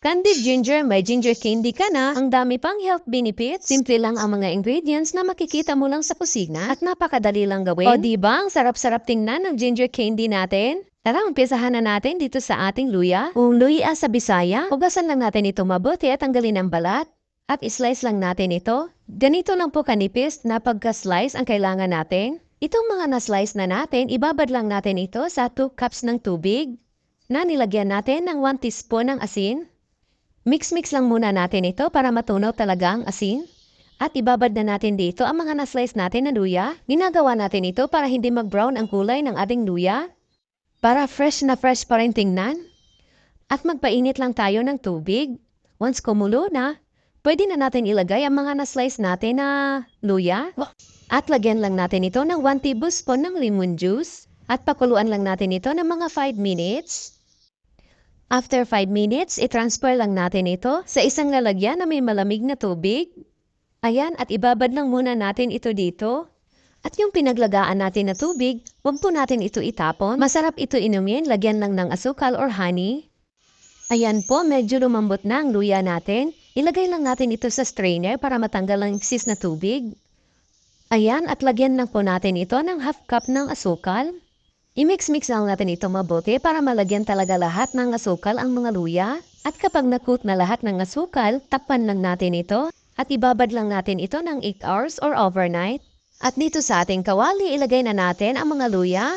Candied ginger, may ginger candy ka na, ang dami pang health benefits. Simple lang ang mga ingredients na makikita mo lang sa kusina at napakadali lang gawin. O diba, ang sarap-sarap tingnan ng ginger candy natin? Tara, umpisahan na natin dito sa ating luya. Kung luya sa Bisaya, hugasan lang natin ito mabuti at tanggalin ang balat. At islice lang natin ito. Ganito lang po kanipis na pagka-slice ang kailangan natin. Itong mga na-slice na natin, ibabad lang natin ito sa 2 cups ng tubig na nilagyan natin ng 1 teaspoon ng asin. Mix-mix lang muna natin ito para matunaw talaga ang asin. At ibabad na natin dito ang mga na-slice natin na luya. Ginagawa natin ito para hindi mag-brown ang kulay ng ating luya. Para fresh na fresh pa rin tingnan. At magpainit lang tayo ng tubig. Once kumulo na, pwede na natin ilagay ang mga na-slice natin na luya. At lagyan lang natin ito ng 1 tablespoon ng lemon juice. At pakuluan lang natin ito ng mga 5 minutes. After 5 minutes, i-transfer lang natin ito sa isang lalagyan na may malamig na tubig. Ayan, at ibabad lang muna natin ito dito. At yung pinaglagaan natin na tubig, huwag po natin ito itapon. Masarap ito inumin, lagyan lang ng asukal or honey. Ayan po, medyo lumambot na ang luya natin. Ilagay lang natin ito sa strainer para matanggal ang excess na tubig. Ayan, at lagyan lang po natin ito ng half cup ng asukal. I-mix-mix lang natin ito mabuti para malagyan talaga lahat ng asukal ang mga luya. At kapag nakut na lahat ng asukal, takpan lang natin ito. At ibabad lang natin ito ng 8 hours or overnight. At dito sa ating kawali, ilagay na natin ang mga luya.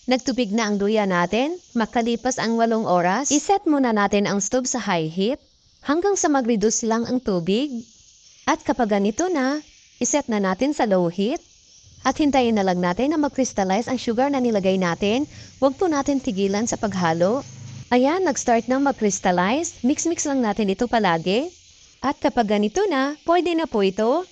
Nagtubig na ang luya natin. Makalipas ang 8 oras, iset muna natin ang stove sa high heat hanggang sa mag-reduce lang ang tubig. At kapag ganito na, iset na natin sa low heat. At hintayin na lang natin na mag-crystallize ang sugar na nilagay natin. Huwag po natin tigilan sa paghalo. Ayan, nag-start na mag-crystallize. Mix-mix lang natin ito palagi. At kapag ganito na, pwede na po ito.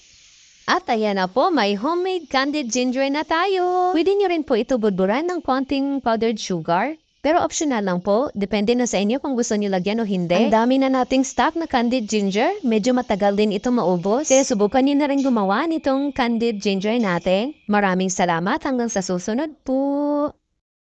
At ayan na po, may homemade candied ginger na tayo. Pwede nyo rin po ito budburan ng konting powdered sugar. Pero optional lang po, depende na sa inyo kung gusto nyo lagyan o hindi. Ang dami na nating stock na candied ginger, medyo matagal din ito maubos. Kaya subukan nyo na rin gumawa nitong candied ginger natin. Maraming salamat hanggang sa susunod po.